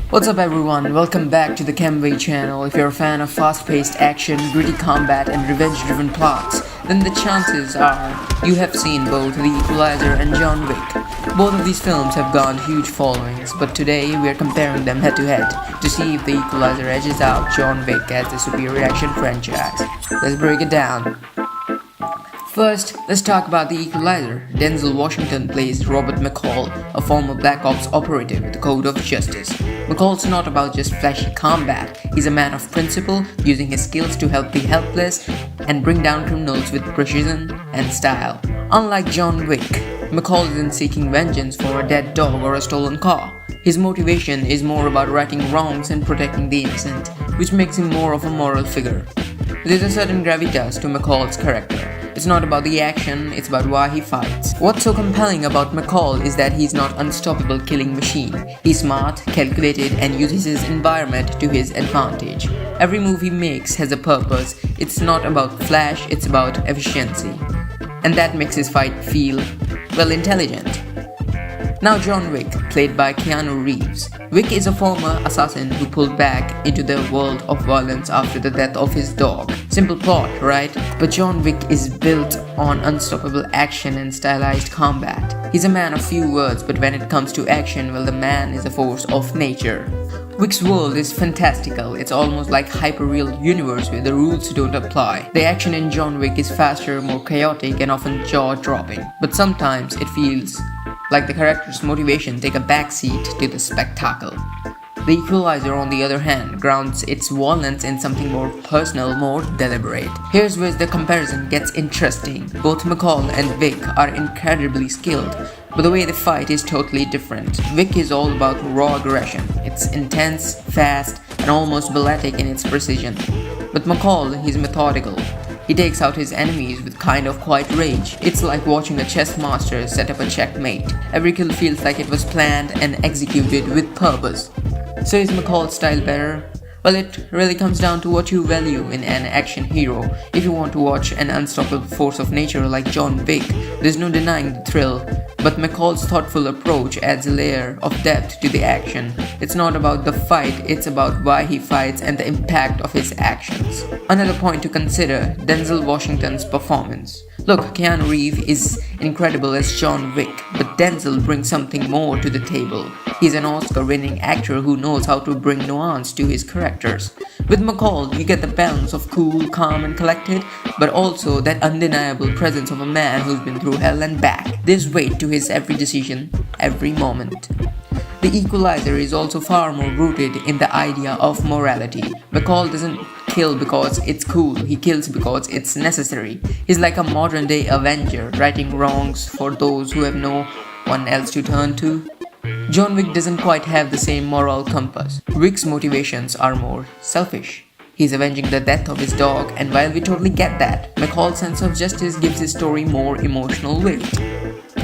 What's up everyone, welcome back to the Kemway channel. If you're a fan of fast-paced action, gritty combat and revenge-driven plots, then the chances are you have seen both The Equalizer and John Wick. Both of these films have garnered huge followings, but today we are comparing them head-to-head to see if The Equalizer edges out John Wick as the superior action franchise. Let's break it down. First, let's talk about The Equalizer. Denzel Washington plays Robert McCall, a former Black Ops operative with a code of justice. McCall's not about just flashy combat. He's a man of principle, using his skills to help the helpless and bring down criminals with precision and style. Unlike John Wick, McCall isn't seeking vengeance for a dead dog or a stolen car. His motivation is more about righting wrongs and protecting the innocent, which makes him more of a moral figure. There's a certain gravitas to McCall's character. It's not about the action, it's about why he fights. What's so compelling about McCall is that he's not an unstoppable killing machine. He's smart, calculated, and uses his environment to his advantage. Every move he makes has a purpose. It's not about flash, it's about efficiency. And that makes his fight feel, well, intelligent. Now John Wick, played by Keanu Reeves. Wick is a former assassin who pulled back into the world of violence after the death of his dog. Simple plot, right? But John Wick is built on unstoppable action and stylized combat. He's a man of few words, but when it comes to action, well, the man is a force of nature. Wick's world is fantastical. It's almost like hyper-real universe where the rules don't apply. The action in John Wick is faster, more chaotic, and often jaw-dropping. But sometimes it feels like the character's motivation take a backseat to the spectacle. The Equalizer, on the other hand, grounds its violence in something more personal, more deliberate. Here's where the comparison gets interesting. Both McCall and Wick are incredibly skilled, but the way they fight is totally different. Wick is all about raw aggression. It's intense, fast, and almost balletic in its precision. But McCall, he's methodical. He takes out his enemies with kind of quiet rage. It's like watching a chess master set up a checkmate. Every kill feels like it was planned and executed with purpose. So is McCall's style better? Well, it really comes down to what you value in an action hero. If you want to watch an unstoppable force of nature like John Wick, there's no denying the thrill. But McCall's thoughtful approach adds a layer of depth to the action. It's not about the fight, it's about why he fights and the impact of his actions. Another point to consider, Denzel Washington's performance. Look, Keanu Reeves is incredible as John Wick, but Denzel brings something more to the table. He's an Oscar-winning actor who knows how to bring nuance to his characters. With McCall, you get the balance of cool, calm, and collected, but also that undeniable presence of a man who's been through hell and back. There's weight to his every decision, every moment. The Equalizer is also far more rooted in the idea of morality. McCall doesn't kill because it's cool, he kills because it's necessary. He's like a modern-day Avenger, righting wrongs for those who have no one else to turn to. John Wick doesn't quite have the same moral compass. Wick's motivations are more selfish. He's avenging the death of his dog, and while we totally get that, McCall's sense of justice gives his story more emotional weight.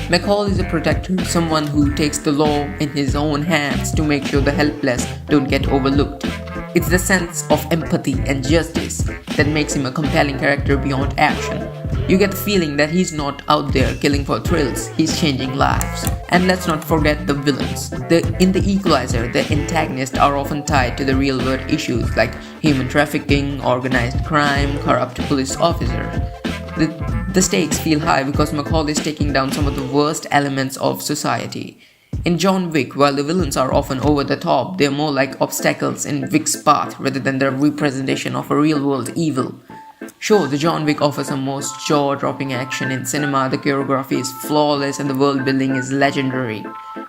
McCall is a protector, someone who takes the law in his own hands to make sure the helpless don't get overlooked. It's the sense of empathy and justice that makes him a compelling character beyond action. You get the feeling that he's not out there killing for thrills, he's changing lives. And let's not forget the villains. In The Equalizer, the antagonists are often tied to the real-world issues like human trafficking, organized crime, corrupt police officers. The stakes feel high because McCall is taking down some of the worst elements of society. In John Wick, while the villains are often over the top, they're more like obstacles in Wick's path rather than the representation of a real-world evil. Sure, the John Wick offers the most jaw-dropping action in cinema, the choreography is flawless and the world building is legendary.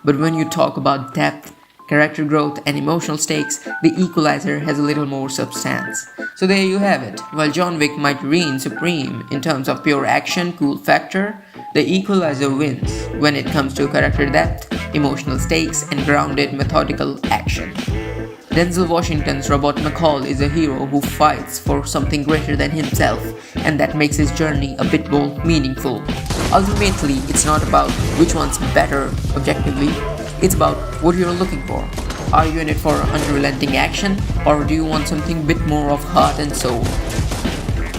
But when you talk about depth, character growth and emotional stakes, The Equalizer has a little more substance. So there you have it. While John Wick might reign supreme in terms of pure action, cool factor, The Equalizer wins when it comes to character depth, emotional stakes, and grounded methodical action. Denzel Washington's Robert McCall is a hero who fights for something greater than himself, and that makes his journey a bit more meaningful. Ultimately, it's not about which one's better objectively, it's about what you're looking for. Are you in it for unrelenting action, or do you want something a bit more of heart and soul?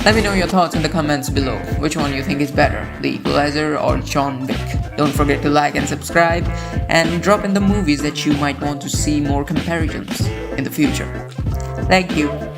Let me know your thoughts in the comments below. Which one you think is better, The Equalizer or John Wick? Don't forget to like and subscribe, and drop in the movies that you might want to see more comparisons in the future. Thank you.